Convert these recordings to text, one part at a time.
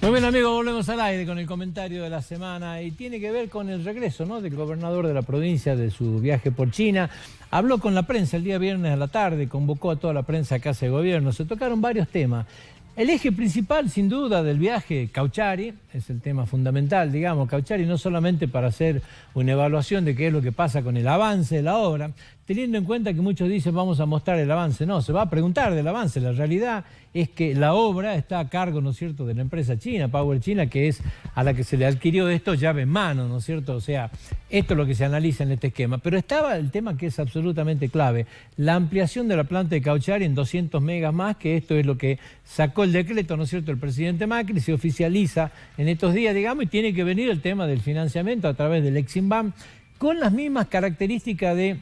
Muy bien, amigos, volvemos al aire con el comentario de la semana y tiene que ver con el regreso, ¿no?, del gobernador de la provincia de su viaje por China. Habló con la prensa el día viernes a la tarde, convocó a toda la prensa a Casa de Gobierno, se tocaron varios temas. El eje principal, sin duda, del viaje, Cauchari, es el tema fundamental, digamos. Cauchari no solamente para hacer una evaluación de qué es lo que pasa con el avance de la obra, teniendo en cuenta que muchos dicen vamos a mostrar el avance. No, se va a preguntar del avance. La realidad es que la obra está a cargo, ¿no es cierto?, de la empresa china, Power China, que es a la que se le adquirió esto llave en mano, ¿no es cierto? O sea, esto es lo que se analiza en este esquema. Pero estaba el tema que es absolutamente clave, la ampliación de la planta de Cauchari en 200 megas más, que esto es lo que sacó el decreto, ¿no es cierto?, el presidente Macri, se oficializa en estos días, digamos, y tiene que venir el tema del financiamiento a través del Eximbank, con las mismas características de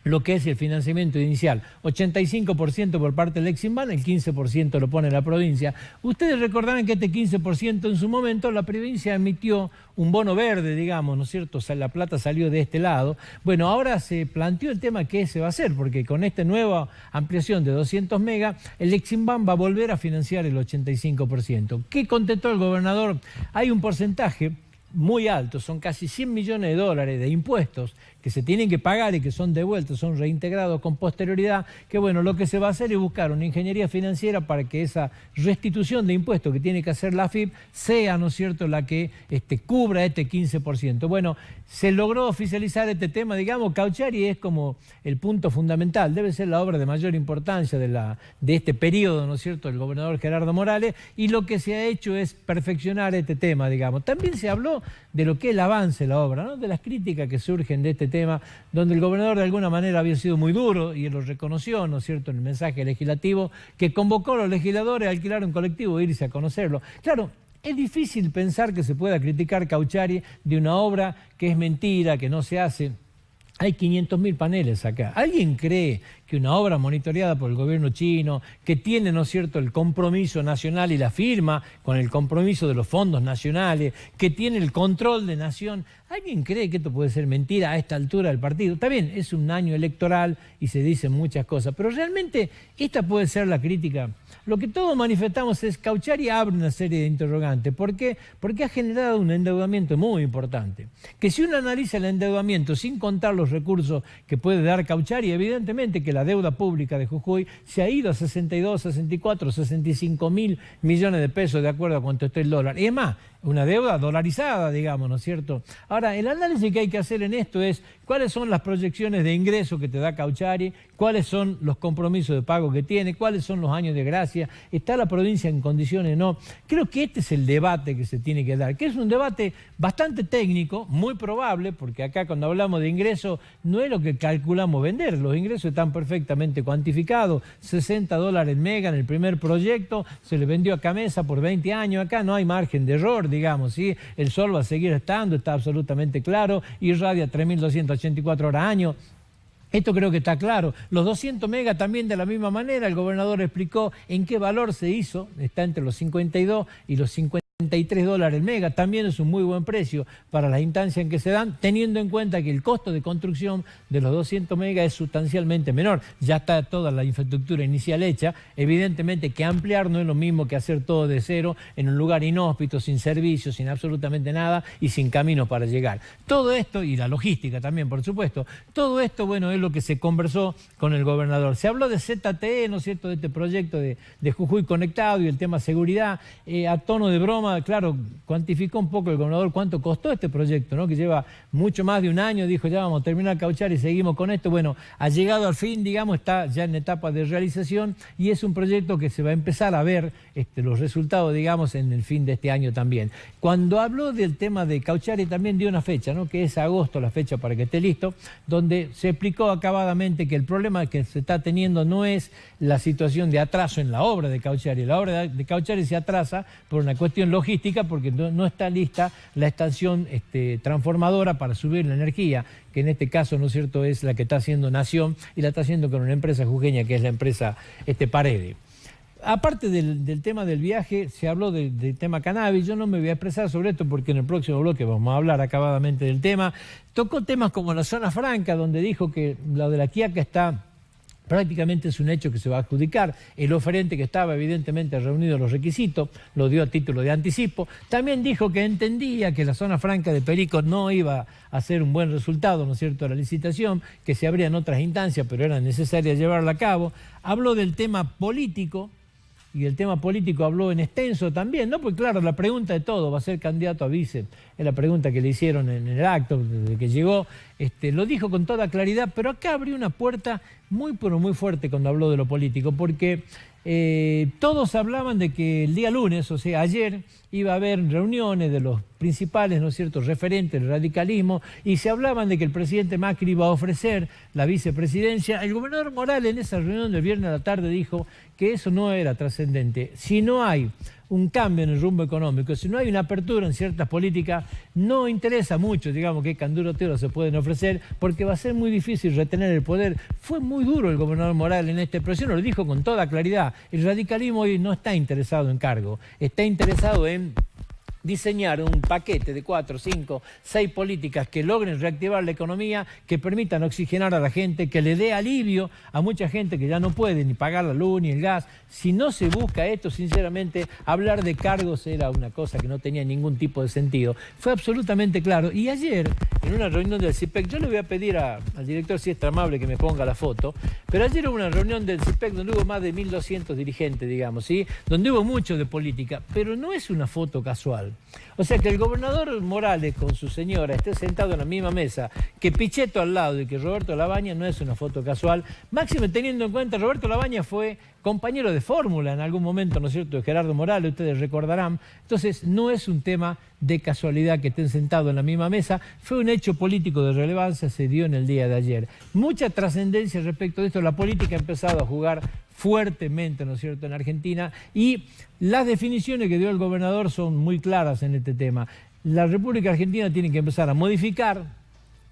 lo que es el financiamiento inicial, 85% por parte del Eximbank, el 15% lo pone la provincia. Ustedes recordarán que este 15% en su momento la provincia emitió un bono verde, digamos, ¿no es cierto? O sea, la plata salió de este lado. Bueno, ahora se planteó el tema qué se va a hacer, porque con esta nueva ampliación de 200 megas, el Eximbank va a volver a financiar el 85%. ¿Qué contestó el gobernador? Hay un porcentaje muy alto, son casi 100 millones de dólares de impuestos que se tienen que pagar y que son devueltos, son reintegrados con posterioridad, que bueno, lo que se va a hacer es buscar una ingeniería financiera para que esa restitución de impuestos que tiene que hacer la AFIP sea, ¿no es cierto?, la que cubra este 15%. Bueno, se logró oficializar este tema, digamos. Cauchari es como el punto fundamental, debe ser la obra de mayor importancia de este periodo, ¿no es cierto?, del gobernador Gerardo Morales, y lo que se ha hecho es perfeccionar este tema, digamos. También se habló de lo que es el avance de la obra, ¿no?, de las críticas que surgen de este tema, donde el gobernador de alguna manera había sido muy duro, y él lo reconoció, ¿no es cierto?, en el mensaje legislativo, que convocó a los legisladores a alquilar un colectivo e irse a conocerlo. Claro, es difícil pensar que se pueda criticar Cauchari de una obra que es mentira, que no se hace. Hay 500.000 paneles acá. ¿Alguien cree que una obra monitoreada por el gobierno chino, que tiene, ¿no es cierto?, el compromiso nacional y la firma con el compromiso de los fondos nacionales, que tiene el control de nación, ¿alguien cree que esto puede ser mentira a esta altura del partido? Está bien, es un año electoral y se dicen muchas cosas, pero realmente esta puede ser la crítica. Lo que todos manifestamos es que Cauchari abre una serie de interrogantes. ¿Por qué? Porque ha generado un endeudamiento muy importante. Que si uno analiza el endeudamiento sin contar los recursos que puede dar Cauchari, evidentemente que la deuda pública de Jujuy se ha ido a 62, 64, 65 mil millones de pesos, de acuerdo a cuánto esté el dólar. Y es más, una deuda dolarizada, digamos, ¿no es cierto? Ahora, el análisis que hay que hacer en esto es cuáles son las proyecciones de ingreso que te da Cauchari, cuáles son los compromisos de pago que tiene, cuáles son los años de gracia, está la provincia en condiciones o no. Creo que este es el debate que se tiene que dar, que es un debate bastante técnico, muy probable, porque acá cuando hablamos de ingresos no es lo que calculamos vender, los ingresos están perfectamente cuantificados, $60 mega en el primer proyecto, se le vendió a Camesa por 20 años, acá no hay margen de error, digamos, ¿sí? El sol va a seguir estando, está absolutamente claro, irradia 3.284 horas año. Esto creo que está claro. Los 200 megas también de la misma manera, el gobernador explicó en qué valor se hizo, está entre los 52 y los 53 dólares el mega, también es un muy buen precio para las instancias en que se dan, teniendo en cuenta que el costo de construcción de los 200 megas es sustancialmente menor. Ya está toda la infraestructura inicial hecha, evidentemente que ampliar no es lo mismo que hacer todo de cero en un lugar inhóspito, sin servicios, sin absolutamente nada y sin caminos para llegar. Todo esto, y la logística también, por supuesto, todo esto, bueno, es lo que se conversó con el gobernador. Se habló de ZTE, ¿no es cierto?, de este proyecto de Jujuy Conectado y el tema seguridad, a tono de broma. Claro, cuantificó un poco el gobernador cuánto costó este proyecto, ¿no?, que lleva mucho más de un año, dijo ya vamos a terminar Cauchari y seguimos con esto. Bueno, ha llegado al fin, digamos, está ya en etapa de realización y es un proyecto que se va a empezar a ver los resultados, digamos, en el fin de este año también. Cuando habló del tema de Cauchari también dio una fecha, ¿no?, que es agosto la fecha para que esté listo, donde se explicó acabadamente que el problema que se está teniendo no es la situación de atraso en la obra de Cauchari. La obra de Cauchari se atrasa por una cuestión logística porque no está lista la estación transformadora para subir la energía, que en este caso, ¿no es cierto?, es la que está haciendo Nación y la está haciendo con una empresa jujeña que es la empresa Parede. Aparte del tema del viaje, se habló del tema cannabis. Yo no me voy a expresar sobre esto porque en el próximo bloque vamos a hablar acabadamente del tema. Tocó temas como la zona franca, donde dijo que lo de la Quiaca está prácticamente es un hecho que se va a adjudicar. El oferente, que estaba evidentemente reunido los requisitos, lo dio a título de anticipo. También dijo que entendía que la zona franca de Perico no iba a ser un buen resultado, ¿no es cierto?, la licitación, que se abrían otras instancias, pero era necesaria llevarla a cabo. Habló del tema político, y el tema político habló en extenso también, ¿no? Porque claro, la pregunta de todo, ¿va a ser candidato a vice? Es la pregunta que le hicieron en el acto desde que llegó. Lo dijo con toda claridad, pero acá abrió una puerta muy, pero muy fuerte cuando habló de lo político, porque todos hablaban de que el día lunes, o sea, ayer, iba a haber reuniones de los principales, ¿no es cierto?, referentes del radicalismo, y se hablaban de que el presidente Macri iba a ofrecer la vicepresidencia. El gobernador Morales en esa reunión del viernes a la tarde dijo que eso no era trascendente. Si no hay un cambio en el rumbo económico, si no hay una apertura en ciertas políticas, no interesa mucho, digamos, qué candidatos se pueden ofrecer, porque va a ser muy difícil retener el poder. Fue muy duro el gobernador Morales en esta expresión, lo dijo con toda claridad. El radicalismo hoy no está interesado en cargo, está interesado en diseñar un paquete de 4, 5, 6 políticas que logren reactivar la economía, que permitan oxigenar a la gente, que le dé alivio a mucha gente que ya no puede ni pagar la luz ni el gas. Si no se busca esto, sinceramente, hablar de cargos era una cosa que no tenía ningún tipo de sentido. Fue absolutamente claro. Y ayer, en una reunión del CIPEC, yo le voy a pedir al director, si es tan amable, que me ponga la foto, pero ayer hubo una reunión del CIPEC donde hubo más de 1.200 dirigentes, digamos, ¿sí?, donde hubo mucho de política, pero no es una foto casual. O sea, que el gobernador Morales con su señora esté sentado en la misma mesa, que Pichetto al lado y que Roberto Labaña, no es una foto casual, máxime teniendo en cuenta, Roberto Labaña fue compañero de fórmula en algún momento, ¿no es cierto?, de Gerardo Morales, ustedes recordarán. Entonces, no es un tema de casualidad que estén sentados en la misma mesa, fue un hecho político de relevancia, se dio en el día de ayer. Mucha trascendencia respecto de esto, la política ha empezado a jugar fuertemente, ¿no es cierto?, en Argentina, y las definiciones que dio el gobernador son muy claras en este tema. La República Argentina tiene que empezar a modificar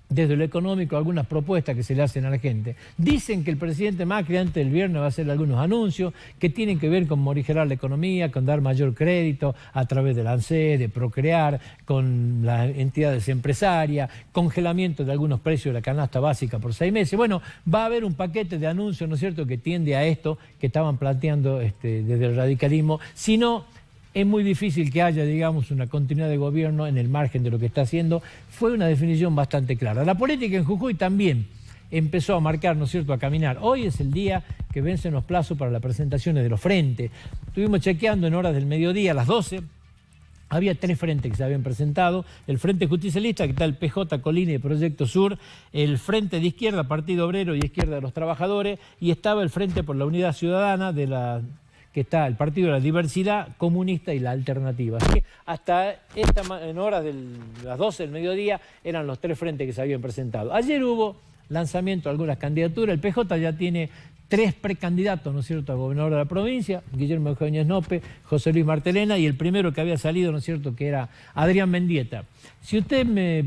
desde lo económico algunas propuestas que se le hacen a la gente. Dicen que el presidente Macri antes del viernes va a hacer algunos anuncios que tienen que ver con morigerar la economía, con dar mayor crédito a través del ANSES, de Procrear, con las entidades empresarias, congelamiento de algunos precios de la canasta básica por 6 meses. Bueno, va a haber un paquete de anuncios, ¿no es cierto?, que tiende a esto que estaban planteando desde el radicalismo. Si no, es muy difícil que haya, digamos, una continuidad de gobierno en el margen de lo que está haciendo. Fue una definición bastante clara. La política en Jujuy también empezó a marcar, ¿no es cierto?, a caminar. Hoy es el día que vencen los plazos para las presentaciones de los frentes. Estuvimos chequeando en horas del mediodía, a las 12, había 3 frentes que se habían presentado: el Frente Justicialista, que está el PJ, Colina y Proyecto Sur, el Frente de Izquierda, Partido Obrero y Izquierda de los Trabajadores, y estaba el Frente por la Unidad Ciudadana que está el Partido de la Diversidad Comunista y la Alternativa. Así que hasta en horas de las 12 del mediodía eran los 3 frentes que se habían presentado. Ayer hubo lanzamiento de algunas candidaturas. El PJ ya tiene 3 precandidatos, ¿no es cierto?, a gobernador de la provincia: Guillermo Eugenio Snope, José Luis Martelena, y el primero que había salido, ¿no es cierto?, que era Adrián Mendieta. Si usted me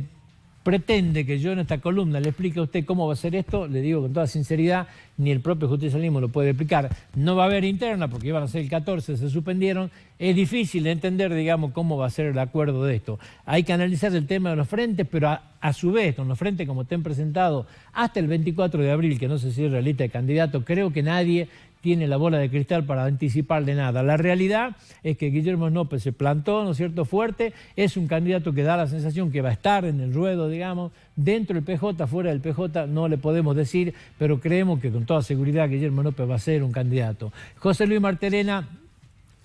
pretende que yo en esta columna le explique a usted cómo va a ser esto, le digo con toda sinceridad, ni el propio justicialismo lo puede explicar. No va a haber interna porque iban a ser el 14, se suspendieron. Es difícil de entender, digamos, cómo va a ser el acuerdo de esto. Hay que analizar el tema de los frentes, pero a su vez, con los frentes como estén presentados hasta el 24 de abril, que no se cierre la lista de candidatos, creo que nadie tiene la bola de cristal para anticiparle nada. La realidad es que Guillermo Snope se plantó, ¿no es cierto?, fuerte. Es un candidato que da la sensación que va a estar en el ruedo, digamos, dentro del PJ, fuera del PJ, no le podemos decir, pero creemos que con toda seguridad Guillermo Snope va a ser un candidato. José Luis Martelena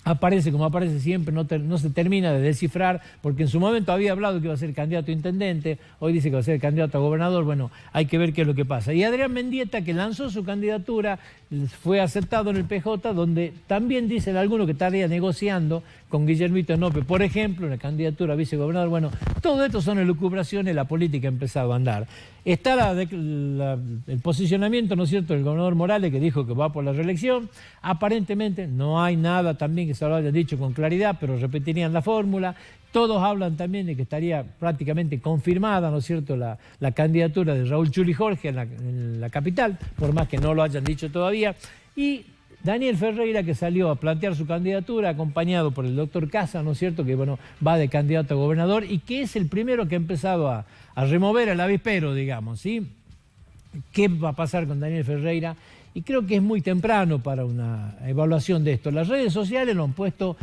aparece como aparece siempre, no se termina de descifrar, porque en su momento había hablado que iba a ser candidato a intendente, hoy dice que va a ser candidato a gobernador. Bueno, hay que ver qué es lo que pasa. Y Adrián Mendieta, que lanzó su candidatura, fue aceptado en el PJ, donde también dicen algunos que estaría negociando con Guillermito Snope, por ejemplo, una candidatura a vicegobernador. Bueno, todo esto son elucubraciones, la política ha empezado a andar. Está el posicionamiento, ¿no es cierto?, del gobernador Morales, que dijo que va por la reelección. Aparentemente no hay nada también que se lo hayan dicho con claridad, pero repetirían la fórmula. Todos hablan también de que estaría prácticamente confirmada, ¿no es cierto?, la candidatura de Raúl Chuli Jorge en la capital, por más que no lo hayan dicho todavía. Y Daniel Ferreira, que salió a plantear su candidatura, acompañado por el doctor Casa, ¿no es cierto?, que bueno, va de candidato a gobernador y que es el primero que ha empezado a remover el avispero, digamos, ¿sí? ¿Qué va a pasar con Daniel Ferreira? y creo que es muy temprano para una evaluación de esto. Las redes sociales lo han puesto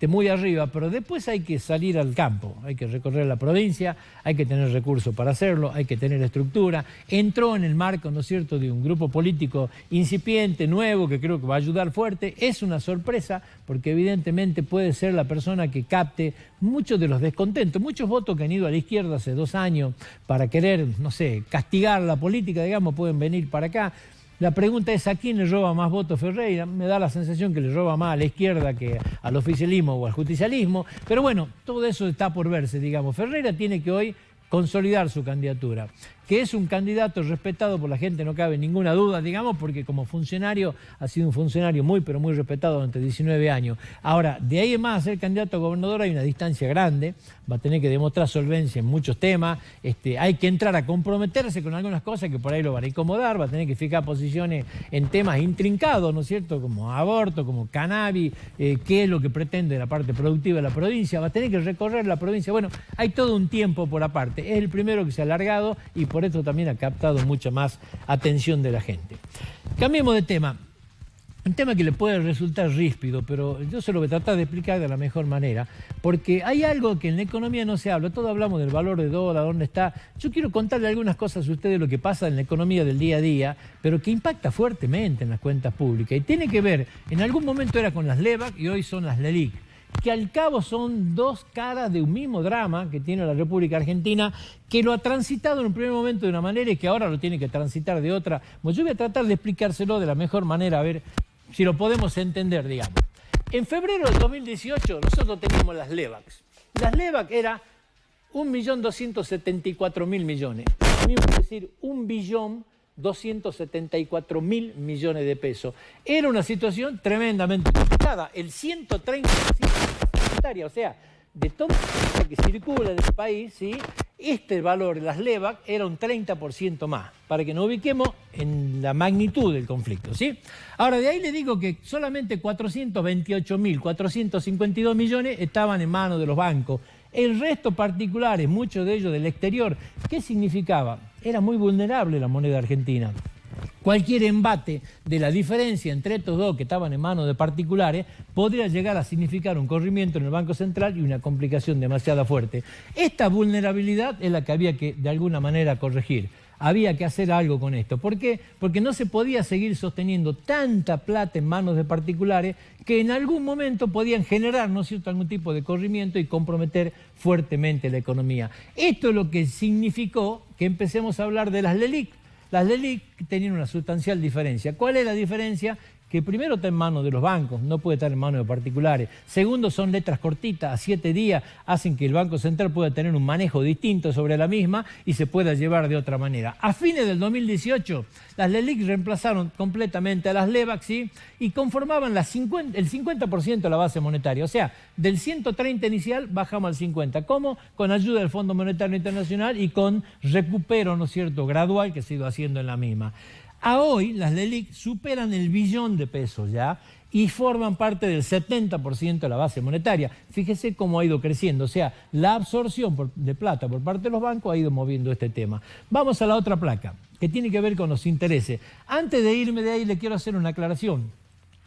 muy arriba, pero después hay que salir al campo, hay que recorrer la provincia, hay que tener recursos para hacerlo, hay que tener estructura. Entró en el marco, ¿no es cierto?, de un grupo político incipiente, nuevo, que creo que va a ayudar fuerte. Es una sorpresa porque evidentemente puede ser la persona que capte muchos de los descontentos, muchos votos que han ido a la izquierda hace 2 años para querer, no sé, castigar la política, digamos, pueden venir para acá. La pregunta es: ¿a quién le roba más votos Ferreira? Me da la sensación que le roba más a la izquierda que al oficialismo o al justicialismo, pero bueno, todo eso está por verse, digamos. Ferreira tiene que hoy consolidar su candidatura, que es un candidato respetado por la gente, no cabe ninguna duda, digamos, porque como funcionario ha sido un funcionario muy, pero muy respetado durante 19 años. Ahora, de ahí en más a ser candidato a gobernador hay una distancia grande, va a tener que demostrar solvencia en muchos temas, hay que entrar a comprometerse con algunas cosas que por ahí lo van a incomodar, va a tener que fijar posiciones en temas intrincados, ¿no es cierto?, como aborto, como cannabis, qué es lo que pretende la parte productiva de la provincia, va a tener que recorrer la provincia. Bueno, hay todo un tiempo por aparte. Es el primero que se ha alargado y por eso también ha captado mucha más atención de la gente. Cambiemos de tema. Un tema que le puede resultar ríspido, pero yo se lo voy a tratar de explicar de la mejor manera, porque hay algo que en la economía no se habla. Todos hablamos del valor de dólar, dónde está. Yo quiero contarle algunas cosas a ustedes de lo que pasa en la economía del día a día, pero que impacta fuertemente en las cuentas públicas. Y tiene que ver, en algún momento era con las LEVAC y hoy son las LELIQ, que al cabo son 2 caras de un mismo drama que tiene la República Argentina, que lo ha transitado en un primer momento de una manera y que ahora lo tiene que transitar de otra. Bueno, yo voy a tratar de explicárselo de la mejor manera, a ver si lo podemos entender, digamos. En febrero del 2018 nosotros teníamos las LEVAC. Las LEVAC era 1.274.000 millones, es decir, 1.274.000 millones de pesos. Era una situación tremendamente complicada. El 130% monetaria, o sea, de toda la que circula en el país, ¿sí?, este valor, las LEVAC, era un 30% más, para que nos ubiquemos en la magnitud del conflicto, ¿sí? Ahora, de ahí le digo que solamente 428.452 millones estaban en manos de los bancos. El resto particulares, muchos de ellos del exterior. ¿Qué significaba? Era muy vulnerable la moneda argentina. Cualquier embate de la diferencia entre estos dos que estaban en manos de particulares podría llegar a significar un corrimiento en el Banco Central y una complicación demasiado fuerte. Esta vulnerabilidad es la que había que de alguna manera corregir. Había que hacer algo con esto. ¿Por qué? Porque no se podía seguir sosteniendo tanta plata en manos de particulares que en algún momento podían generar, ¿no es cierto?, algún tipo de corrimiento y comprometer fuertemente la economía. Esto es lo que significó que empecemos a hablar de las LELIQ. Las LELIQ tenían una sustancial diferencia. ¿Cuál es la diferencia? Que primero está en manos de los bancos, no puede estar en manos de particulares. Segundo, son letras cortitas, a 7 días, hacen que el Banco Central pueda tener un manejo distinto sobre la misma y se pueda llevar de otra manera. A fines del 2018, las LELIQ reemplazaron completamente a las LEVAC, ¿sí?, y conformaban el 50% de la base monetaria. O sea, del 130 inicial bajamos al 50. ¿Cómo? Con ayuda del Fondo Monetario Internacional y con recupero, ¿no es cierto?, gradual que se ha ido haciendo en la misma. A hoy las LELIQ superan el billón de pesos ya y forman parte del 70% de la base monetaria. Fíjese cómo ha ido creciendo, o sea, la absorción de plata por parte de los bancos ha ido moviendo este tema. Vamos a la otra placa, que tiene que ver con los intereses. Antes de irme de ahí le quiero hacer una aclaración.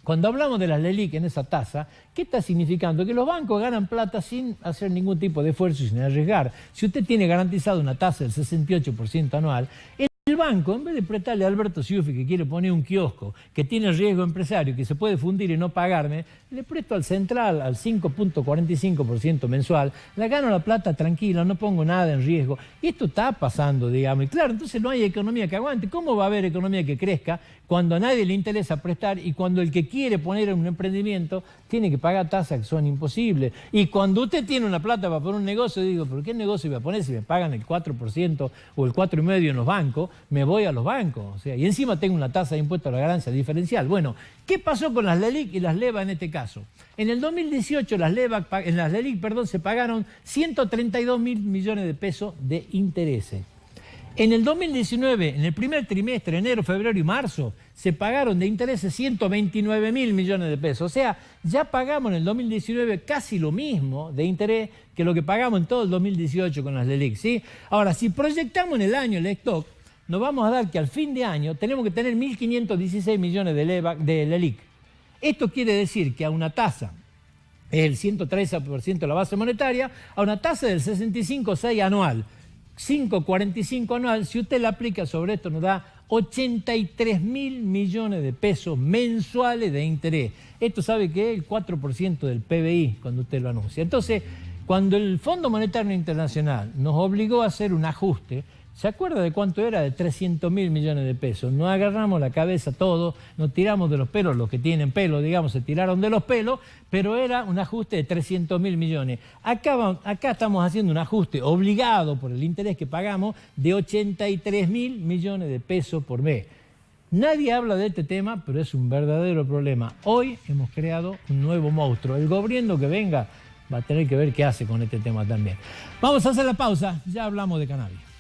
Cuando hablamos de las LELIQ en esa tasa, ¿qué está significando? Que los bancos ganan plata sin hacer ningún tipo de esfuerzo y sin arriesgar. Si usted tiene garantizado una tasa del 68% anual, el banco, en vez de prestarle a Alberto Ciuffi, que quiere poner un kiosco, que tiene riesgo empresario, que se puede fundir y no pagarme, le presto al Central al 5.45% mensual, la gano la plata tranquila, no pongo nada en riesgo. Y esto está pasando, digamos. Y claro, entonces no hay economía que aguante. ¿Cómo va a haber economía que crezca cuando a nadie le interesa prestar y cuando el que quiere poner un emprendimiento tiene que pagar tasas que son imposibles? Y cuando usted tiene una plata para poner un negocio, digo, ¿pero qué negocio voy a poner si me pagan el 4% o el 4,5% en los bancos? Me voy a los bancos. O sea, y encima tengo una tasa de impuesto a la ganancia diferencial. Bueno, ¿qué pasó con las LELIQ y las LEVA en este caso? En el 2018 en las LELIQ, se pagaron 132.000 millones de pesos de intereses. En el 2019, en el primer trimestre, enero, febrero y marzo, se pagaron de intereses 129.000 millones de pesos. O sea, ya pagamos en el 2019 casi lo mismo de interés que lo que pagamos en todo el 2018 con las LELIQ, ¿sí? Ahora, si proyectamos en el año el stock, nos vamos a dar que al fin de año tenemos que tener 1.516 millones de LELIQ. Esto quiere decir que a una tasa, es el 113% de la base monetaria, a una tasa del 65,6 anual, 5,45 anual, si usted la aplica sobre esto nos da 83.000 millones de pesos mensuales de interés. Esto sabe que es el 4% del PBI cuando usted lo anuncia. Entonces, cuando el Fondo Monetario Internacional nos obligó a hacer un ajuste, ¿se acuerda de cuánto era? De 300.000 millones de pesos. Nos agarramos la cabeza todos, nos tiramos de los pelos, los que tienen pelo, digamos, se tiraron de los pelos, pero era un ajuste de 300.000 millones. Acá estamos haciendo un ajuste obligado por el interés que pagamos de 83.000 millones de pesos por mes. Nadie habla de este tema, pero es un verdadero problema. Hoy hemos creado un nuevo monstruo. El gobierno que venga va a tener que ver qué hace con este tema también. Vamos a hacer la pausa, ya hablamos de cannabis.